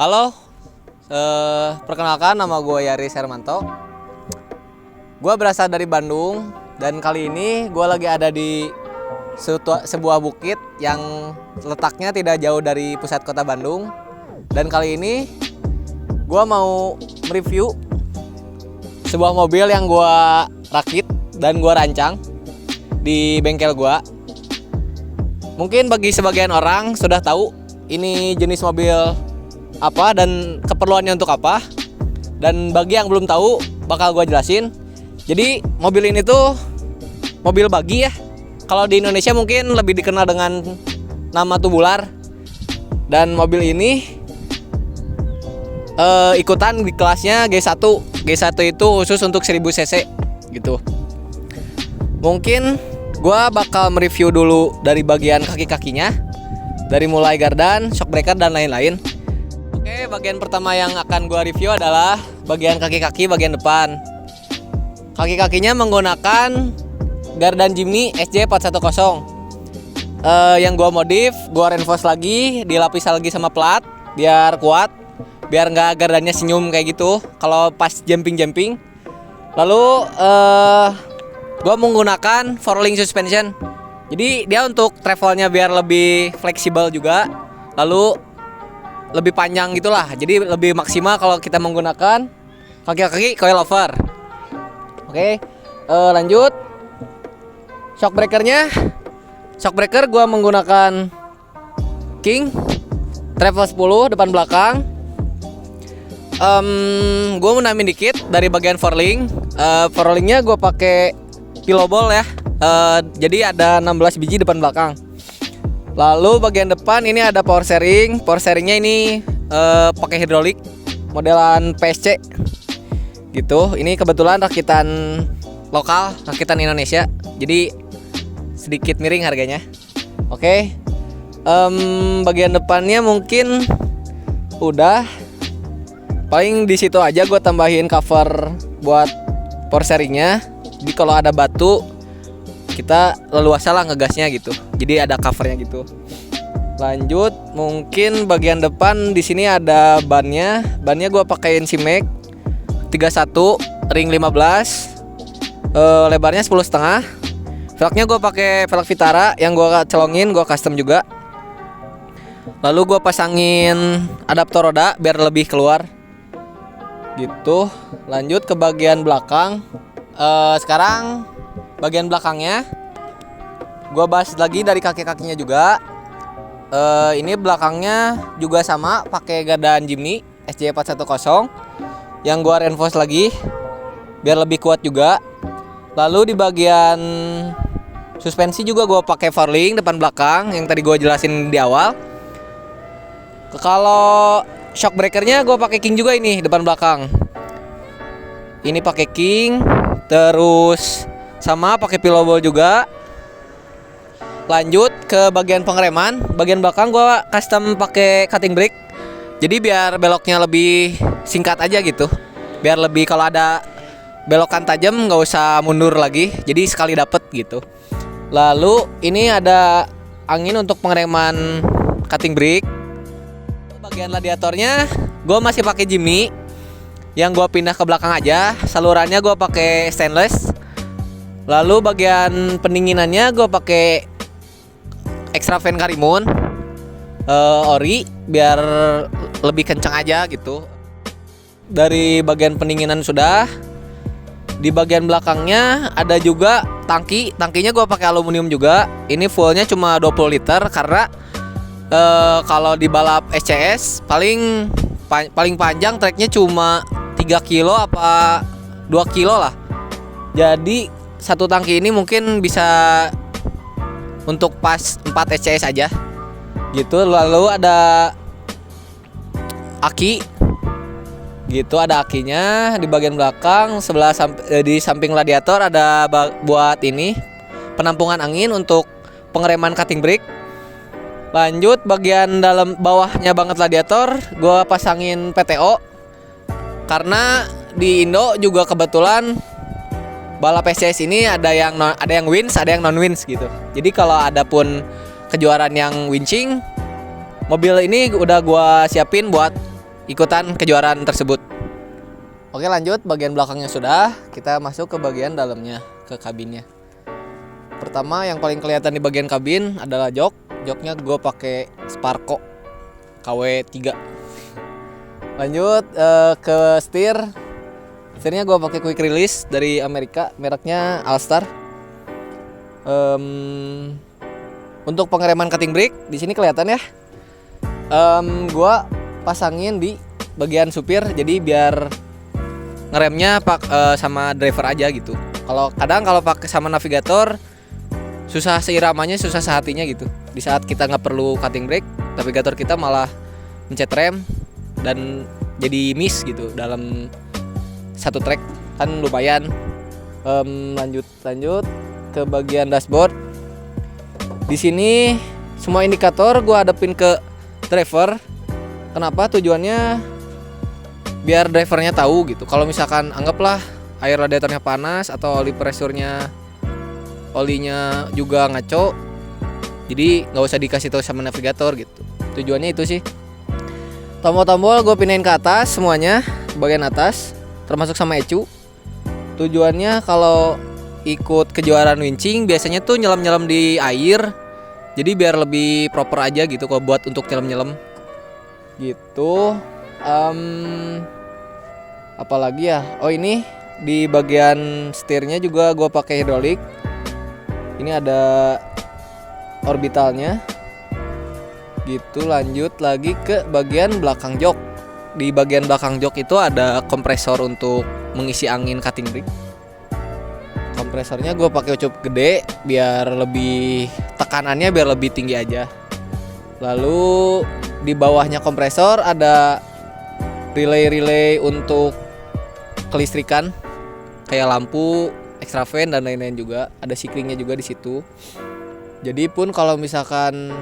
Halo, perkenalkan nama gue Yaris Hermanto. Gue berasal dari Bandung dan kali ini gue lagi ada di sebuah bukit yang letaknya tidak jauh dari pusat kota Bandung. Dan kali ini gue mau mereview sebuah mobil yang gue rakit dan gue rancang di bengkel gue. Mungkin bagi sebagian orang sudah tahu ini jenis mobil apa dan keperluannya untuk apa. Dan bagi yang belum tahu bakal gue jelasin. Jadi mobil ini tuh mobil bagi ya. Kalau di Indonesia mungkin lebih dikenal dengan nama tubular. Dan mobil ini ikutan di kelasnya G1. G1 itu khusus untuk 1000 cc gitu. Mungkin gue bakal mereview dulu dari bagian kaki-kakinya, dari mulai gardan, shock breaker dan lain-lain. Oke, bagian pertama yang akan gue review adalah bagian kaki-kaki bagian depan. Kaki-kakinya menggunakan gardan Jimny SJ410. Yang gue modif, gue reinforce lagi, dilapis lagi sama plat biar kuat, biar nggak gardannya senyum kayak gitu kalau pas jumping. Lalu gue menggunakan 4-link suspension. Jadi dia untuk travelnya biar lebih fleksibel juga. Lalu lebih panjang gitulah. Jadi lebih maksimal kalau kita menggunakan kaki-kaki coilover. Oke, lanjut. Shock breakernya. Shock breaker gue menggunakan King Travel 10 depan belakang. Gue mau nambahin dikit dari bagian 4-link. 4-linknya gue pakai pillow ball ya. Jadi ada 16 biji depan belakang. Lalu bagian depan ini ada power steering. Power steeringnya ini pakai hidrolik modelan PSC gitu. Ini kebetulan rakitan lokal, rakitan Indonesia. Jadi sedikit miring harganya. Oke. Bagian depannya mungkin udah. Paling di situ aja gue tambahin cover buat power steeringnya. Jadi kalau ada batu kita leluasa lah ngegasnya gitu. Jadi ada covernya gitu. Lanjut, mungkin bagian depan di sini ada bannya. Bannya gue pakein Simek 31 ring 15. Lebarnya 10,5. Velgnya gue pakai velg Vitara yang gue celongin, gue custom juga. Lalu gue pasangin adaptor roda biar lebih keluar. Gitu. Lanjut ke bagian belakang. Sekarang bagian belakangnya gue bahas lagi dari kaki-kakinya juga. Ini belakangnya juga sama pakai gardan Jimny SJ410 yang gue reinforce lagi biar lebih kuat juga. Lalu di bagian suspensi juga gue pakai 4-link depan belakang yang tadi gue jelasin di awal. Kalau shock breakernya gue pakai King juga ini depan belakang. Ini pakai King, terus sama pakai pillow ball juga. Lanjut ke bagian pengereman. Bagian belakang gue custom pakai cutting brake. Jadi biar beloknya lebih singkat aja gitu. Biar lebih kalau ada belokan tajam nggak usah mundur lagi. Jadi sekali dapet gitu. Lalu ini ada angin untuk pengereman cutting brake. Bagian radiatornya gue masih pakai Jimny yang gue pindah ke belakang aja. Salurannya gue pakai stainless. Lalu bagian pendinginannya gue pakai extra fan Karimun ori biar lebih kencang aja gitu. Dari bagian pendinginan sudah. Di bagian belakangnya ada juga tangki. Tangkinya gue pakai aluminium juga. Ini fullnya cuma 20 liter karena kalau di balap SCS paling panjang treknya cuma 3 kilo apa 2 kilo lah. Jadi satu tangki ini mungkin bisa untuk pas 4 SCS aja gitu. Lalu ada aki gitu, ada akinya di bagian belakang sebelah di samping radiator ada buat ini penampungan angin untuk pengereman cutting brake. Lanjut bagian dalam bawahnya banget radiator gue pasangin PTO karena di Indo juga kebetulan balap SCS ini ada yang wins, ada yang non wins gitu. Jadi kalau ada pun kejuaraan yang winching, mobil ini udah gua siapin buat ikutan kejuaraan tersebut. Oke, lanjut, bagian belakangnya sudah, kita masuk ke bagian dalamnya, ke kabinnya. Pertama yang paling kelihatan di bagian kabin adalah jok. Joknya gue pakai Sparco KW3. Lanjut ke setirnya gue pakai quick release dari Amerika, mereknya All-Star. Untuk pengereman cutting brake di sini kelihatan ya. Gue pasangin di bagian supir, jadi biar ngeremnya sama driver aja gitu. Kalau pakai sama navigator susah seiramanya, susah sehatinya gitu. Di saat kita nggak perlu cutting brake, navigator kita malah mencet rem dan jadi miss gitu dalam satu track, kan lumayan. Lanjut ke bagian dashboard. Di sini semua indikator gue hadapin ke driver. Kenapa? Tujuannya biar drivernya tahu gitu. Kalau misalkan anggaplah air radiatornya panas atau oli pressure-nya, olinya juga ngaco, jadi nggak usah dikasih tahu sama navigator gitu. Tujuannya itu sih. Tombol-tombol gue pindahin ke atas semuanya, bagian atas, termasuk sama ecu. Tujuannya kalau ikut kejuaraan winching biasanya tuh nyelam-nyelam di air, jadi biar lebih proper aja gitu kalau buat untuk nyelam-nyelam gitu. Apalagi ya, oh ini di bagian setirnya juga gue pakai hidrolik. Ini ada orbitalnya gitu. Lanjut lagi ke bagian belakang jok. Di bagian belakang jok itu ada kompresor untuk mengisi angin cutting brake. Kompresornya gue pakai cukup gede biar lebih tekanannya biar lebih tinggi aja. Lalu di bawahnya kompresor ada relay untuk kelistrikan kayak lampu, extra fan dan lain-lain juga. Ada sikringnya juga di situ. Jadi pun kalau misalkan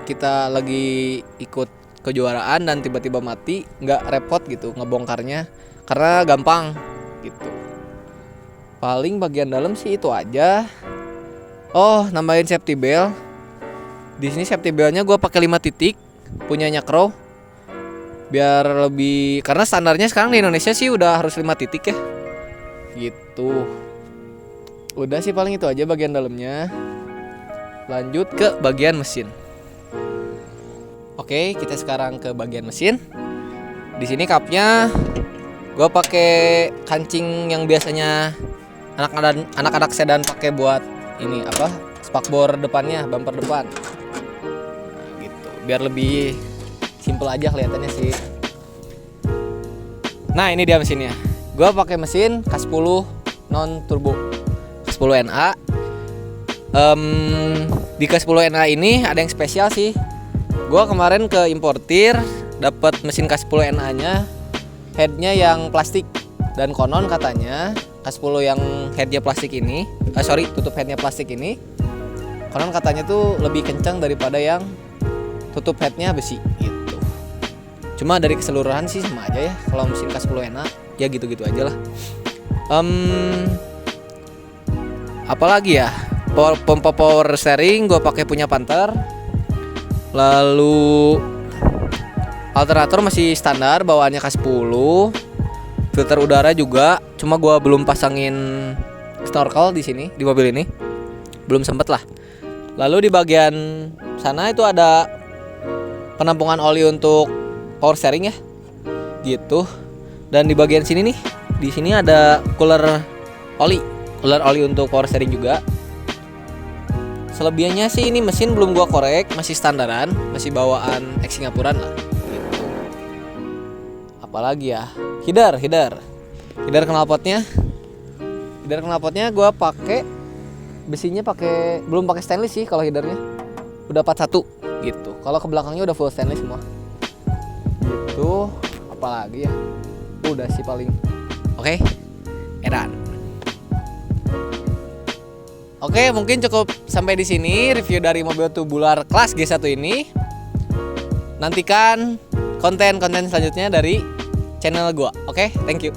kita lagi ikut kejuaraan dan tiba-tiba mati, nggak repot gitu ngebongkarnya karena gampang gitu. Paling bagian dalam sih itu aja. Oh, nambahin safety belt. Di sini safety beltnya gue pakai 5 titik, punyanya Crow. Biar lebih, karena standarnya sekarang di Indonesia sih udah harus 5 titik ya gitu. Udah sih paling itu aja bagian dalamnya. Lanjut ke bagian mesin. Oke, kita sekarang ke bagian mesin. Di sini kapnya gue pakai kancing yang biasanya anak-anak sedan pakai buat ini apa? Spakbor depannya, bumper depan. Gitu. Biar lebih simple aja kelihatannya sih. Nah, ini dia mesinnya. Gua pakai mesin K10 non turbo, K10 NA. Di K10 NA ini ada yang spesial sih. Gua kemarin ke importir dapat mesin K10 NA-nya, headnya yang plastik, dan konon katanya K10 yang headnya plastik ini, tutup headnya plastik ini, konon katanya tuh lebih kencang daripada yang tutup headnya besi gitu. Cuma dari keseluruhan sih sama aja ya. Kalau mesin K10 NA ya gitu-gitu aja lah. Apalagi ya, pompa power steering gue pakai punya Panther. Lalu alternator masih standar bawaannya K10. Filter udara juga, cuma gue belum pasangin snorkel di sini di mobil ini, belum sempet lah. Lalu di bagian sana itu ada penampungan oli untuk power steering ya gitu. Dan di bagian sini nih, di sini ada cooler oli untuk power steering juga. Selebihnya sih ini mesin belum gua korek, masih standaran, masih bawaan ex Singapuran lah gitu. Apalagi ya, header knalpotnya gua pakai besinya, belum pakai stainless sih. Kalau headernya udah 41 gitu. Kalau ke belakangnya udah full stainless semua gitu. Apalagi ya, udah sih paling. Oke, edan. Oke, mungkin cukup sampai di sini review dari mobil tubular kelas G1 ini. Nantikan konten-konten selanjutnya dari channel gua. Oke, thank you.